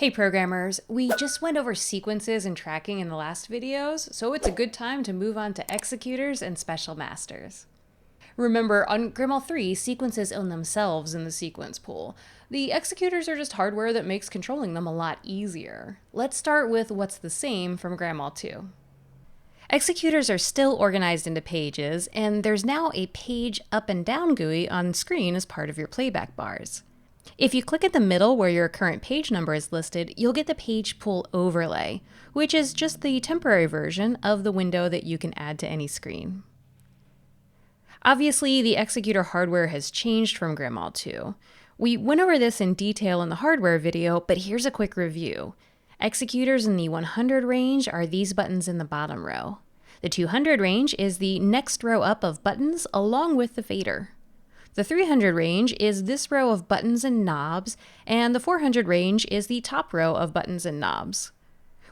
Hey programmers, we just went over sequences and tracking in the last videos, so it's a good time to move on to executors and special masters. Remember, on Grimoire 3, sequences own themselves in the sequence pool. The executors are just hardware that makes controlling them a lot easier. Let's start with what's the same from Grimoire 2. Executors are still organized into pages, and there's now a page up and down GUI on screen as part of your playback bars. If you click at the middle where your current page number is listed, you'll get the page pool overlay, which is just the temporary version of the window that you can add to any screen. Obviously, the executor hardware has changed from Grimoire 2. We went over this in detail in the hardware video, but here's a quick review. Executors in the 100 range are these buttons in the bottom row. The 200 range is the next row up of buttons along with the fader. The 300 range is this row of buttons and knobs, and the 400 range is the top row of buttons and knobs.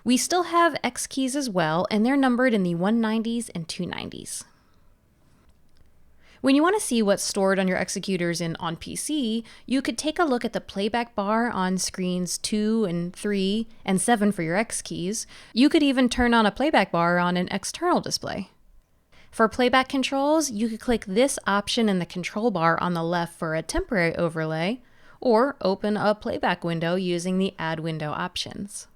We still have X keys as well, and they're numbered in the 190s and 290s. When you want to see what's stored on your executors on PC, you could take a look at the playback bar on screens 2 and 3 and 7 for your X keys. You could even turn on a playback bar on an external display. For playback controls, you could click this option in the control bar on the left for a temporary overlay, or open a playback window using the Add Window options.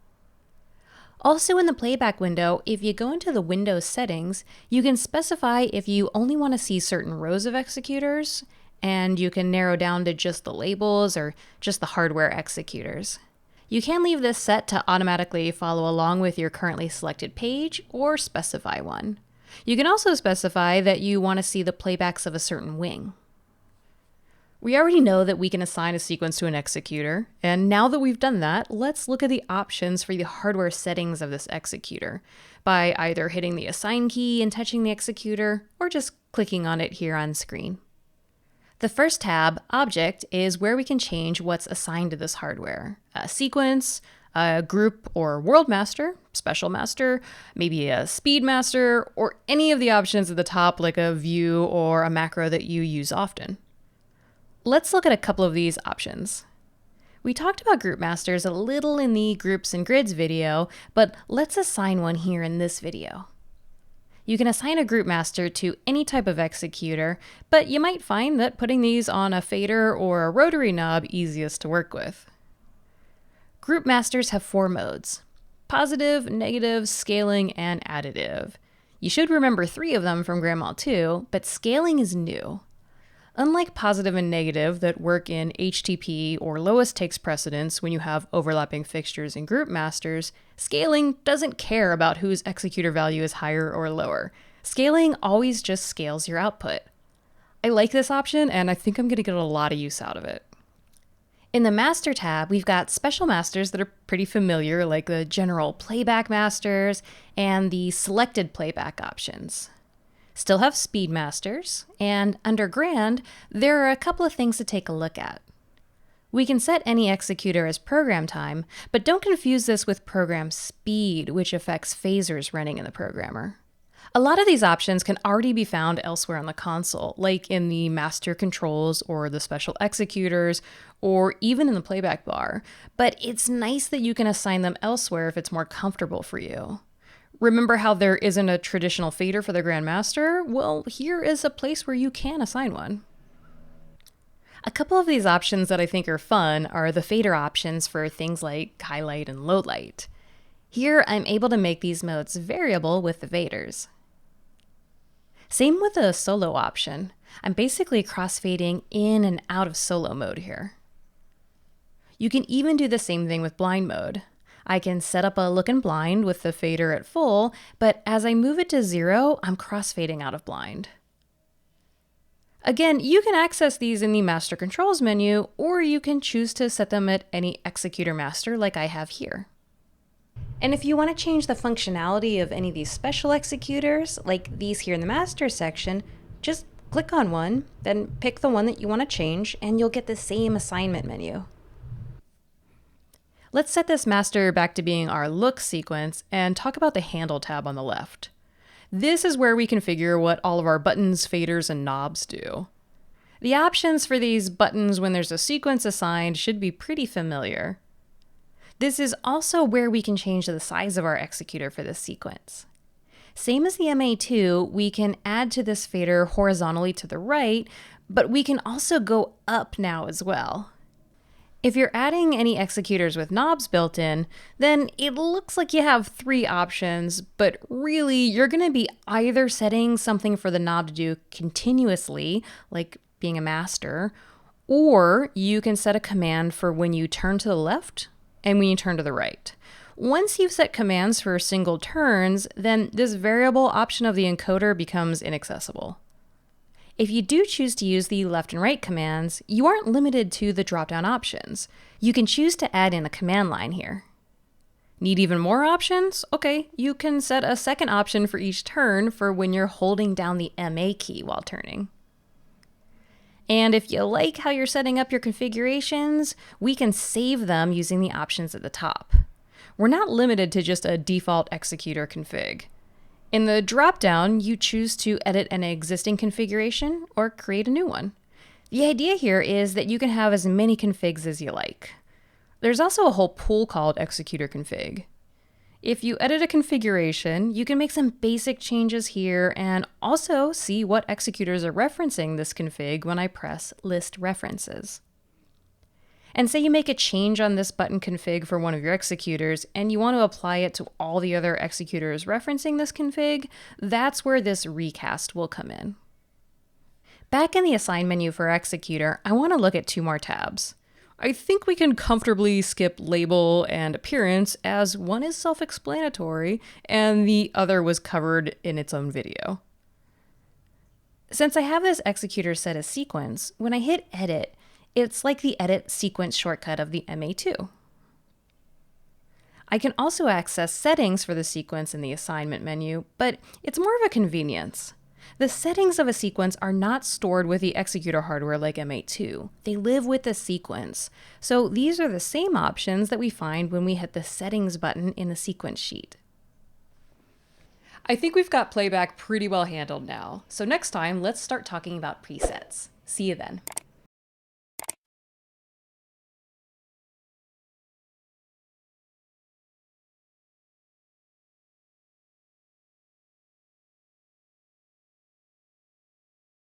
Also in the playback window, if you go into the Windows settings, you can specify if you only want to see certain rows of executors, and you can narrow down to just the labels or just the hardware executors. You can leave this set to automatically follow along with your currently selected page, or specify one. You can also specify that you want to see the playbacks of a certain wing. We already know that we can assign a sequence to an executor, and now that we've done that, let's look at the options for the hardware settings of this executor by either hitting the Assign key and touching the executor, or just clicking on it here on screen. The first tab, Object, is where we can change what's assigned to this hardware. A sequence, a group or world master, special master, maybe a speed master, or any of the options at the top like a view or a macro that you use often. Let's look at a couple of these options. We talked about group masters a little in the groups and grids video, but let's assign one here in this video. You can assign a group master to any type of executor, but you might find that putting these on a fader or a rotary knob easiest to work with. Group masters have 4 modes: positive, negative, scaling, and additive. You should remember 3 of them from Grimoire 2, but scaling is new. Unlike positive and negative that work in HTP or lowest takes precedence when you have overlapping fixtures and group masters, scaling doesn't care about whose executor value is higher or lower. Scaling always just scales your output. I like this option, and I think I'm going to get a lot of use out of it. In the Master tab, we've got special masters that are pretty familiar, like the general playback masters and the selected playback options. Still have speed masters, and under Grand, there are a couple of things to take a look at. We can set any executor as program time, but don't confuse this with program speed, which affects phasers running in the programmer. A lot of these options can already be found elsewhere on the console, like in the master controls or the special executors, or even in the playback bar, but it's nice that you can assign them elsewhere if it's more comfortable for you. Remember how there isn't a traditional fader for the Grandmaster? Well, here is a place where you can assign one. A couple of these options that I think are fun are the fader options for things like highlight and low light. Here, I'm able to make these modes variable with the faders. Same with the solo option. I'm basically crossfading in and out of solo mode here. You can even do the same thing with blind mode. I can set up a look in blind with the fader at full, but as I move it to 0, I'm crossfading out of blind. Again, you can access these in the Master Controls menu, or you can choose to set them at any executor master like I have here. And if you want to change the functionality of any of these special executors, like these here in the Master section, just click on one, then pick the one that you want to change, and you'll get the same assignment menu. Let's set this master back to being our look sequence and talk about the handle tab on the left. This is where we configure what all of our buttons, faders, and knobs do. The options for these buttons when there's a sequence assigned should be pretty familiar. This is also where we can change the size of our executor for this sequence. Same as the MA2, we can add to this fader horizontally to the right, but we can also go up now as well. If you're adding any executors with knobs built in, then it looks like you have 3 options, but really you're going to be either setting something for the knob to do continuously, like being a master, or you can set a command for when you turn to the left and when you turn to the right. Once you've set commands for single turns, then this variable option of the encoder becomes inaccessible. If you do choose to use the left and right commands, you aren't limited to the drop-down options. You can choose to add in a command line here. Need even more options? Okay, you can set a second option for each turn for when you're holding down the MA key while turning. And if you like how you're setting up your configurations, we can save them using the options at the top. We're not limited to just a default executor config. In the dropdown, you choose to edit an existing configuration or create a new one. The idea here is that you can have as many configs as you like. There's also a whole pool called executor config. If you edit a configuration, you can make some basic changes here and also see what executors are referencing this config when I press list references. And say you make a change on this button config for one of your executors and you want to apply it to all the other executors referencing this config, that's where this recast will come in. Back in the assign menu for executor, I want to look at 2 more tabs. I think we can comfortably skip label and appearance as one is self-explanatory and the other was covered in its own video. Since I have this executor set as sequence, when I hit edit, it's like the edit sequence shortcut of the MA2. I can also access settings for the sequence in the assignment menu, but it's more of a convenience. The settings of a sequence are not stored with the executor hardware like MA2. They live with the sequence. So these are the same options that we find when we hit the settings button in the sequence sheet. I think we've got playback pretty well handled now. So next time, let's start talking about presets. See you then.